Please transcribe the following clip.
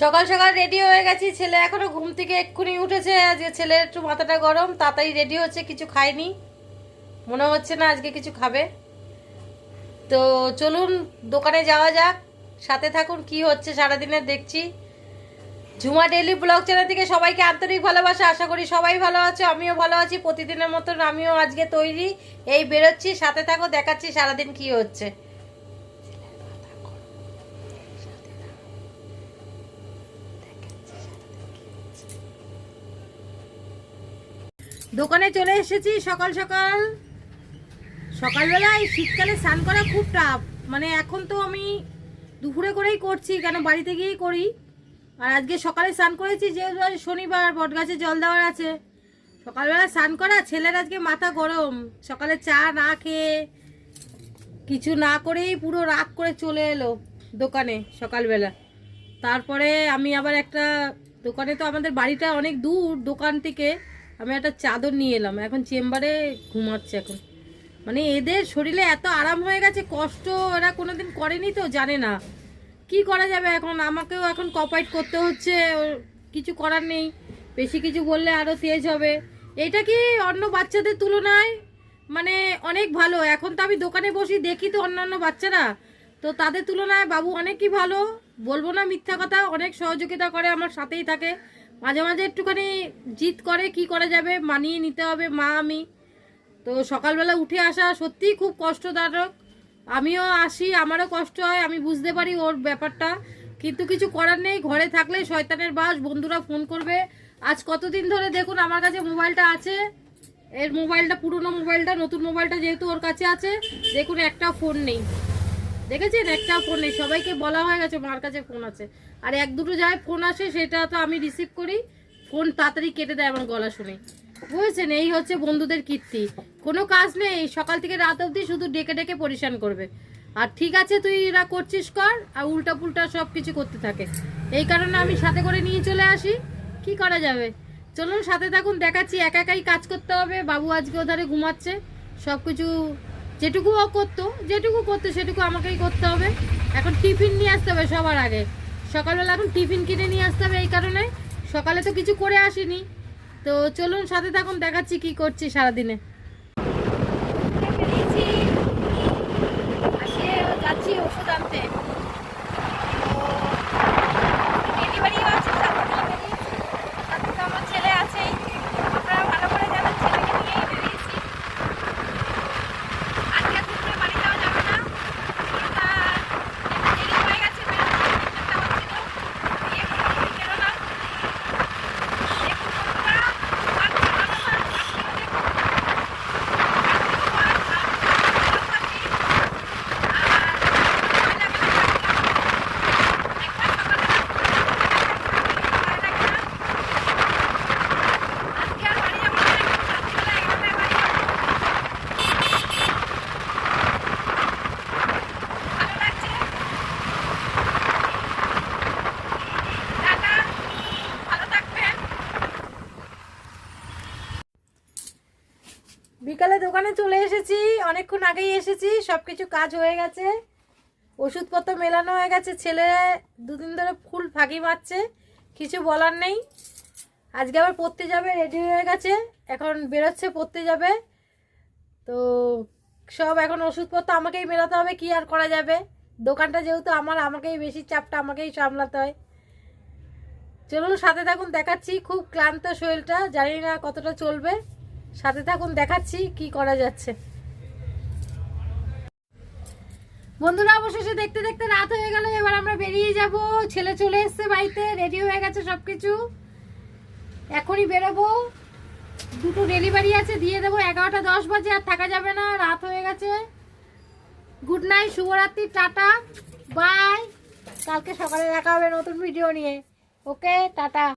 সকাল সকাল রেডি হয়ে গেছি। ছেলে এখনো ঘুম থেকে এক্ষুনি উঠেছে। আজকে ছেলের একটু মাথাটা গরম, তাড়াতাড়ি রেডি হচ্ছে। কিছু খায়নি, মনে হচ্ছে না আজকে কিছু খাবে। তো চলুন দোকানে যাওয়া যাক, সাথে থাকুন। কি হচ্ছে সারাদিনের দেখছি। ঝুমা ডেইলি ব্লগ চ্যানেল থেকে সবাইকে আন্তরিক ভালোবাসা। আশা করি সবাই ভালো আছে, আমিও ভালো আছি। প্রতিদিনের মতন আমিও আজকে তৈরি, এই বেরোচ্ছি। সাথে থাকো, দেখাচ্ছি সারাদিন কি হচ্ছে। দোকানে চলে এসেছি সকাল সকাল। সকালবেলা এই শীতকালে স্নান করা খুব টাফ। মানে এখন তো আমি দুপুরে করেই করছি, কেন বাড়িতে গিয়েই করি। আর আজকে সকালে স্নান করেছি, যেহেতু আজ শনিবার, বটগাছে জল দেওয়ার আছে। সকালবেলা স্নান করা, ছেলের আজকে মাথা গরম। সকালে চা না খেয়ে, কিছু না করেই পুরো রাগ করে চলে এলো দোকানে সকালবেলা। তারপরে আমি আবার একটা দোকানে, তো আমাদের বাড়িটা অনেক দূর দোকান থেকে, আমি একটা চাদর নিয়ে এলাম। এখন চেম্বারে ঘুমাচ্ছে এখন। মানে এদের শরীরে এত আরাম হয়ে গেছে, কষ্ট এরা কোনোদিন করেনি, তো জানে না কি করা যাবে। এখন আমাকেও এখন কপাইট করতে হচ্ছে, কিছু করার নেই। বেশি কিছু বললে আরও তেজ হবে। এটা কি অন্য বাচ্চাদের তুলনায় মানে অনেক ভালো। এখন তো আমি দোকানে বসি, দেখি তো অন্যান্য বাচ্চারা, তো তাদের তুলনায় বাবু অনেকই ভালো। বলবো না মিথ্যা কথা, অনেক সহযোগিতা করে, আমার সাথেই থাকে। মাঝে মাঝে একটুখানি জিদ করে, কি করা যাবে, মানিয়ে নিতে হবে মা আমি। তো সকালবেলা উঠে আসা সত্যিই খুব কষ্টদায়ক। আমিও আসি, আমারও কষ্ট হয়, আমি বুঝতে পারি ওর ব্যাপারটা। কিন্তু কিছু করার নেই, ঘরে থাকলে শয়তানের বাস। বন্ধুরা ফোন করবে। আজ কতদিন ধরে দেখুন আমার কাছে মোবাইলটা আছে, এর মোবাইলটা পুরনো মোবাইলটা, নতুন মোবাইলটা যেহেতু ওর কাছে আছে, দেখুন একটা ফোন নেই। দেখেছেন, একটা ফোন নেই। সবাইকে বলা হয়ে গেছে মার কাছে ফোন আছে। আর এক দুটো যায় ফোন আসে, সেটা তো আমি রিসিভ করি, ফোন তাড়াতাড়ি কেটে দেয় আমার গলা শুনে। বুঝেছেন, এই হচ্ছে বন্ধুদের কীর্তি। কোনো কাজ নেই, সকাল থেকে রাত অবধি শুধু ডেকে ডেকে পরিশান করবে। আর ঠিক আছে তুই এরা করছিস কর, আর উল্টা পুল্টা সব কিছু করতে থাকে। এই কারণে আমি সাথে করে নিয়ে চলে আসি। কি করা যাবে, চলুন সাথে থাকুন, দেখাচ্ছি। একা একাই কাজ করতে হবে। বাবু আজকে ওধারে ঘুমাচ্ছে। সব কিছু যেটুকু ও করতো, যেটুকু করতো সেটুকু আমাকেই করতে হবে। এখন টিফিন নিয়ে আসতে হবে সবার আগে। সকালবেলা এখন টিফিন কিনে নিয়ে আসতে হবে। এই কারণে সকালে তো কিছু করে আসিনি। তো চলুন সাথে থাকুন, দেখাচ্ছি কি করছি সারাদিনে। যাচ্ছি ওষুধ আনতে। ডেলিভারিও আছে, সাথে তো আমার ছেলে আছেই। আপনারা ভালো করে জানেন, ছেলেকে নিয়েই বেরিয়েছি। আজকে দুপুরে বাড়ি যাওয়া যাবে না, দেরি হয়ে গেছে। বিকালে দোকানে চলে এসেছি, অনেকক্ষণ আগেই এসেছি। সব কিছু কাজ হয়ে গেছে, ওষুধপত্র মেলানো হয়ে গেছে। ছেলে দুদিন ধরে ফুল ফাঁকি মারছে, কিছু বলার নেই। আজকে আবার পড়তে যাবে, রেডি হয়ে গেছে, এখন বেরোচ্ছে পড়তে যাবে। তো সব এখন ওষুধপত্র আমাকেই মেলাতে হবে, কি আর করা যাবে। দোকানটা যেহেতু আমার, আমাকেই বেশি চাপটা আমাকেই সামলাতে হয়। চলুন সাথে থাকুন, দেখাচ্ছি। খুব ক্লান্ত শরীরটা, জানি না কতটা চলবে। সাথে থাকুন, দেখাচ্ছি কি করা যাচ্ছে। বন্ধুরা অবশেষে দেখতে দেখতে রাত হয়ে গেল, এবার আমরা বেরিয়ে যাব। ছেলে চলে এসছে বাড়িতে, রেডি হয়ে গেছে সবকিছু। এখনই বেরোবো, দুটো ডেলিভারি আছে, দিয়ে দেবো। 11:10 বাজে, আর থাকা যাবে না, রাত হয়ে গেছে। গুড নাইট, শুভরাত্রি, টাটা, বাই। কালকে সকালে দেখা হবে নতুন ভিডিও নিয়ে। ওকে, টাটা।